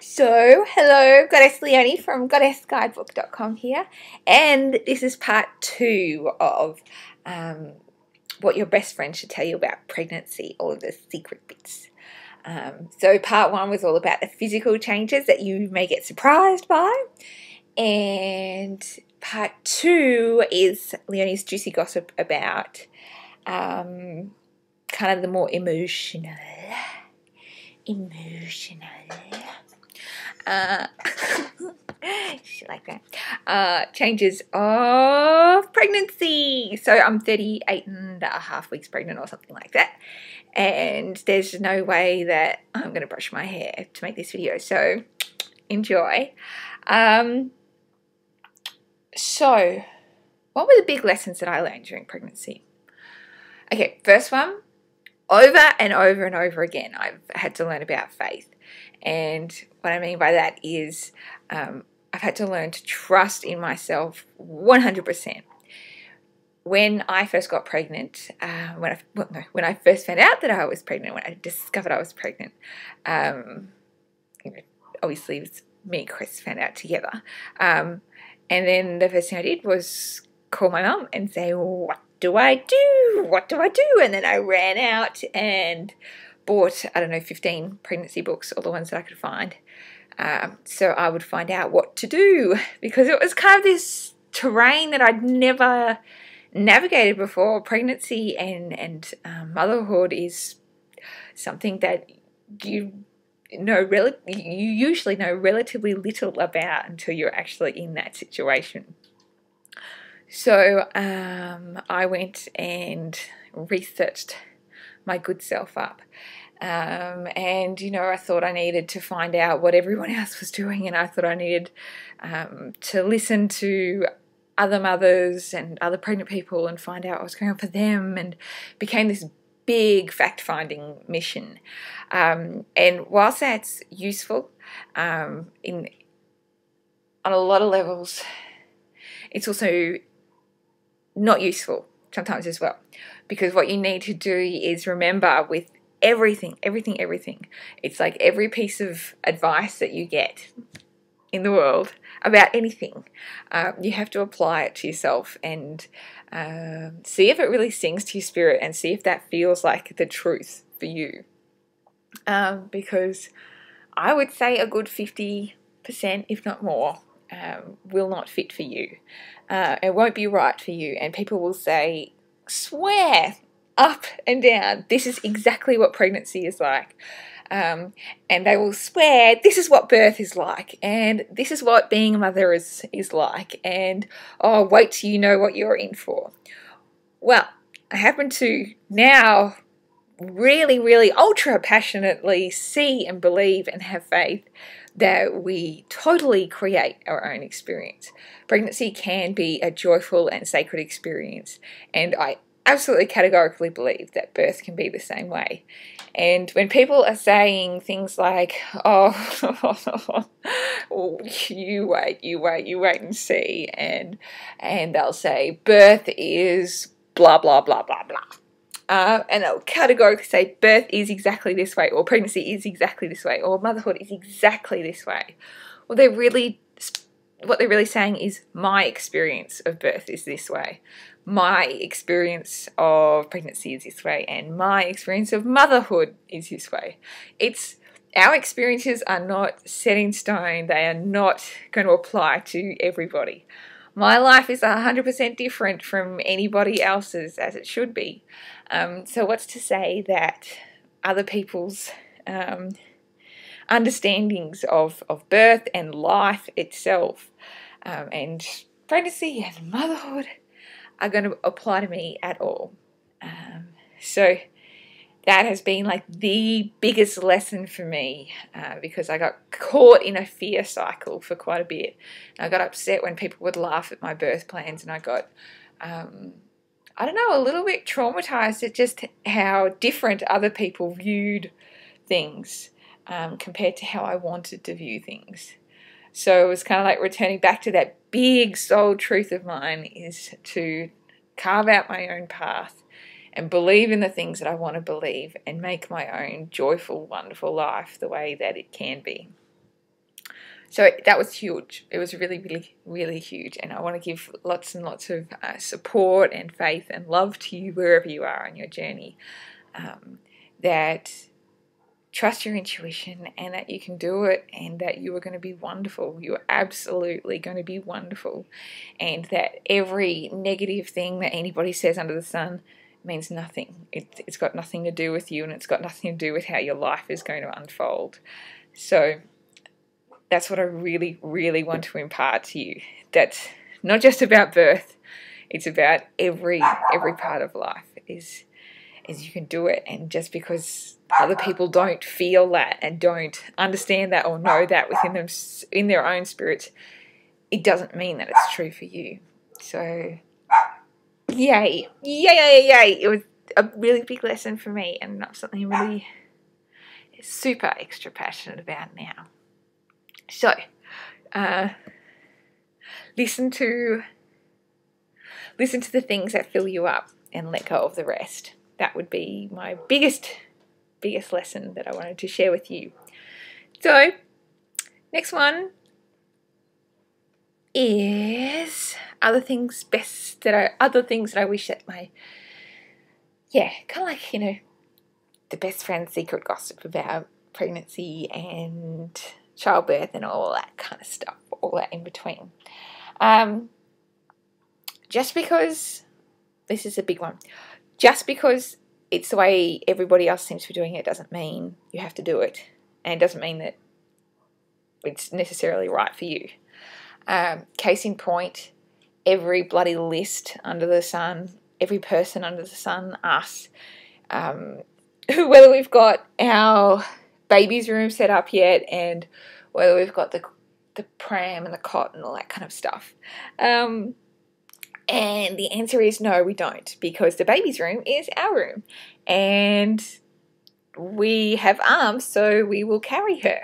So, hello, Goddess Leonie from goddessguidebook.com here, and this is part 2 of what your best friend should tell you about pregnancy, all of the secret bits. So part 1 was all about the physical changes that you may get surprised by, and part 2 is Leonie's juicy gossip about kind of the more emotional shit like that. Changes of pregnancy. So I'm 38 and a half weeks pregnant or something like that. And there's no way that I'm going to brush my hair to make this video. So enjoy. So what were the big lessons that I learned during pregnancy? Okay, first one. Over and over and over again, I've had to learn about faith. And what I mean by that is I've had to learn to trust in myself 100%. When I first got pregnant, when I first found out that I was pregnant, when I discovered I was pregnant, obviously it was me and Chris found out together. And then the first thing I did was call my mum and say, what do I do? What do I do? And then I ran out and bought, 15 pregnancy books, all the ones that I could find. So I would find out what to do, because it was kind of this terrain that I'd never navigated before. Pregnancy and motherhood is something that you usually know relatively little about until you're actually in that situation. So I went and researched my good self up. And, I thought I needed to find out what everyone else was doing, and I thought I needed to listen to other mothers and other pregnant people and find out what was going on for them, and became this big fact-finding mission. And whilst that's useful on a lot of levels, it's also not useful sometimes as well, because what you need to do is remember with everything, it's like every piece of advice that you get in the world about anything, you have to apply it to yourself and see if it really sings to your spirit, and see if that feels like the truth for you, because I would say a good 50%, if not more, will not fit for you. It won't be right for you, and people will say, swear up and down, this is exactly what pregnancy is like, and they will swear this is what birth is like, and this is what being a mother is like, and oh, wait till you know what you're in for. Well, I happen to now really ultra passionately see and believe and have faith that we totally create our own experience. Pregnancy can be a joyful and sacred experience, and I absolutely categorically believe that birth can be the same way. And when people are saying things like, oh, you wait and see, and they'll say birth is blah blah blah blah blah, and they'll categorically say birth is exactly this way, or pregnancy is exactly this way, or motherhood is exactly this way. Well, what they're really saying is my experience of birth is this way, my experience of pregnancy is this way, and my experience of motherhood is this way. Our experiences are not set in stone. They are not going to apply to everybody. My life is 100% different from anybody else's, as it should be. So what's to say that other people's understandings of birth and life itself, and pregnancy and motherhood, are going to apply to me at all? So that has been like the biggest lesson for me, because I got caught in a fear cycle for quite a bit. I got upset when people would laugh at my birth plans, and I got, a little bit traumatized at just how different other people viewed things compared to how I wanted to view things. So it was kind of like returning back to that big soul truth of mine, is to carve out my own path and believe in the things that I want to believe, and make my own joyful, wonderful life the way that it can be. So that was huge. It was really, really, really huge. And I want to give lots and lots of support and faith and love to you wherever you are on your journey. That trust your intuition and that you can do it and that you are going to be wonderful. You are absolutely going to be wonderful. And that every negative thing that anybody says under the sun means nothing. It's got nothing to do with you, and it's got nothing to do with how your life is going to unfold. So that's what I really, really want to impart to you. That's not just about birth. It's about every part of life is you can do it. And just because other people don't feel that and don't understand that or know that within them, in their own spirits, it doesn't mean that it's true for you. So yay. It was a really big lesson for me, and not something I'm really super extra passionate about now. So listen to the things that fill you up and let go of the rest. That would be my biggest lesson that I wanted to share with you. So next one is other things that I wish that my, kind of like, the best friend secret gossip about pregnancy and childbirth and all that kind of stuff, all that in between. Just because, this is a big one, just because it's the way everybody else seems to be doing it doesn't mean you have to do it, and it doesn't mean that it's necessarily right for you. Case in point, every bloody list under the sun, every person under the sun, us, whether we've got our baby's room set up yet, and whether we've got the pram and the cot and all that kind of stuff. And the answer is no, we don't, because the baby's room is our room, and we have arms, so we will carry her.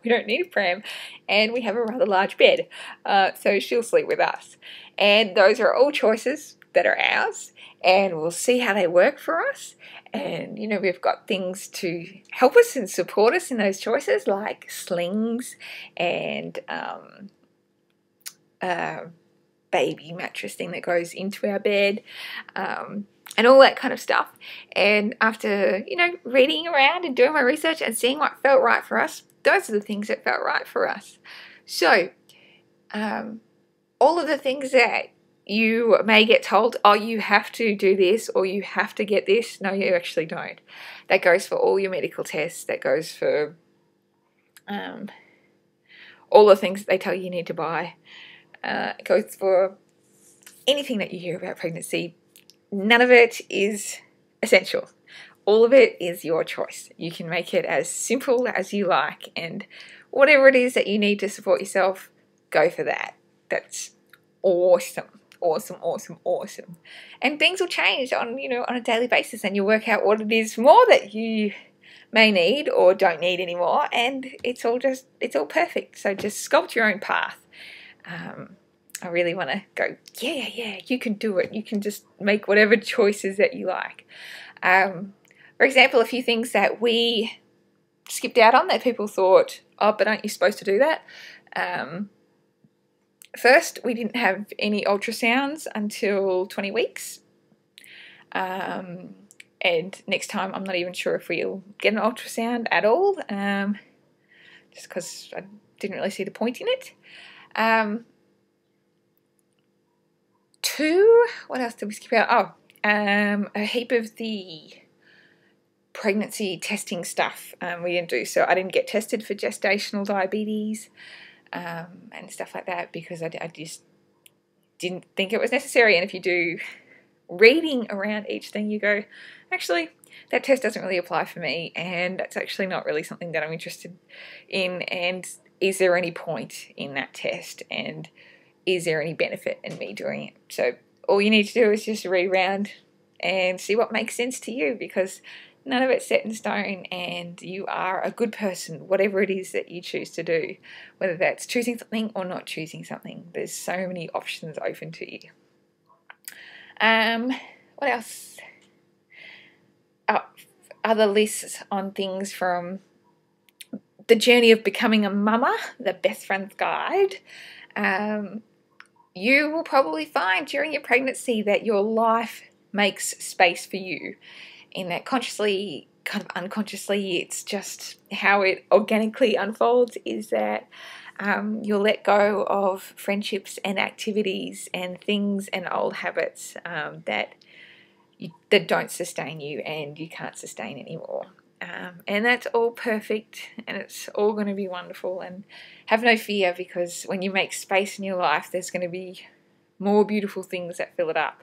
We don't need a pram, and we have a rather large bed, so she'll sleep with us. And those are all choices that are ours, and we'll see how they work for us. And, we've got things to help us and support us in those choices, like slings and baby mattress thing that goes into our bed, and all that kind of stuff. And after, reading around and doing my research and seeing what felt right for us, those are the things that felt right for us. So, all of the things that you may get told, oh, you have to do this or you have to get this. No, you actually don't. That goes for all your medical tests. That goes for all the things that they tell you need to buy. It goes for anything that you hear about pregnancy. None of it is essential. All of it is your choice. You can make it as simple as you like, and whatever it is that you need to support yourself, go for that. That's awesome. Awesome. And things will change on a daily basis, and you'll work out what it is more that you may need or don't need anymore, and it's all perfect. So just sculpt your own path. I really want to go, yeah, you can do it. You can just make whatever choices that you like. For example, a few things that we skipped out on that people thought, oh, but aren't you supposed to do that? First, we didn't have any ultrasounds until 20 weeks. And next time, I'm not even sure if we'll get an ultrasound at all, just because I didn't really see the point in it. 2, what else did we skip out? A heap of the pregnancy testing stuff we didn't do. So I didn't get tested for gestational diabetes and stuff like that, because I just didn't think it was necessary. And if you do reading around each thing, you go, actually, that test doesn't really apply for me, and that's actually not really something that I'm interested in. And is there any point in that test? And is there any benefit in me doing it? So all you need to do is just read around and see what makes sense to you, because none of it's set in stone, and you are a good person, whatever it is that you choose to do, whether that's choosing something or not choosing something. There's so many options open to you. What else? Other lists on things from the journey of becoming a mama, the Best Friends Guide, you will probably find during your pregnancy that your life makes space for you, in that consciously, kind of unconsciously, it's just how it organically unfolds, is that you'll let go of friendships and activities and things and old habits that don't sustain you and you can't sustain anymore. And that's all perfect, and it's all going to be wonderful. And have no fear, because when you make space in your life, there's going to be more beautiful things that fill it up.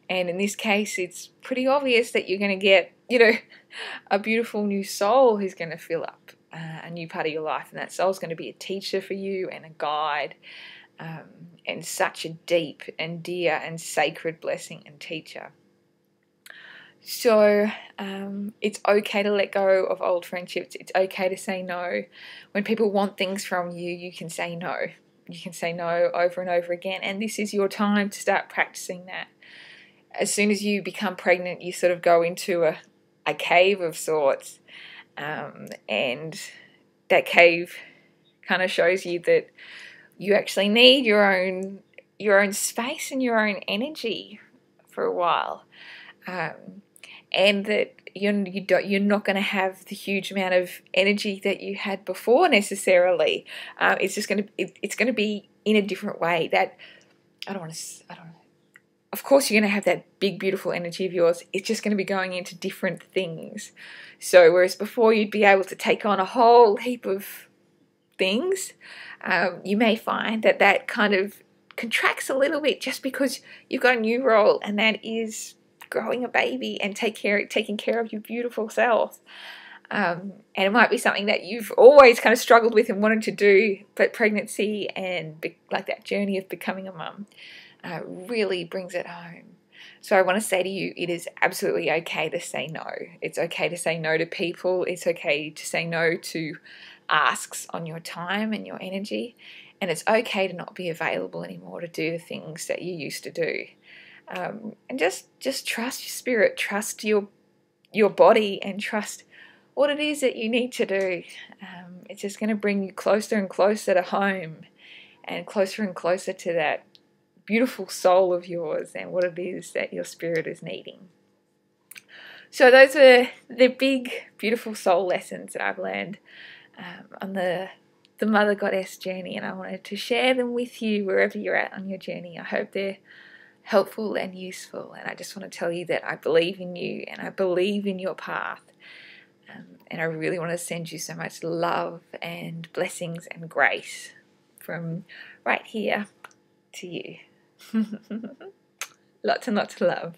And in this case, it's pretty obvious that you're going to get, a beautiful new soul who's going to fill up a new part of your life. And that soul's going to be a teacher for you and a guide, and such a deep and dear and sacred blessing and teacher. So it's okay to let go of old friendships. It's okay to say no. When people want things from you, you can say no. You can say no over and over again. And this is your time to start practicing that. As soon as you become pregnant, you sort of go into a cave of sorts. And that cave kind of shows you that you actually need your own space and your own energy for a while. And that you're not going to have the huge amount of energy that you had before necessarily. It's going to be in a different way. That Of course, you're going to have that big, beautiful energy of yours. It's just going to be going into different things. So whereas before you'd be able to take on a whole heap of things, you may find that kind of contracts a little bit just because you've got a new role, and that is growing a baby and taking care of your beautiful self. And it might be something that you've always kind of struggled with and wanted to do, but pregnancy and like that journey of becoming a mum really brings it home. So I want to say to you, it is absolutely okay to say no. It's okay to say no to people. It's okay to say no to asks on your time and your energy. And it's okay to not be available anymore to do the things that you used to do. And just trust your spirit, trust your body, and trust what it is that you need to do. It's just going to bring you closer and closer to home, and closer to that beautiful soul of yours and what it is that your spirit is needing. So those are the big, beautiful soul lessons that I've learned on the Mother Goddess journey, and I wanted to share them with you wherever you're at on your journey. I hope they're helpful and useful, and I just want to tell you that I believe in you and I believe in your path, and I really want to send you so much love and blessings and grace from right here to you. Lots and lots of love.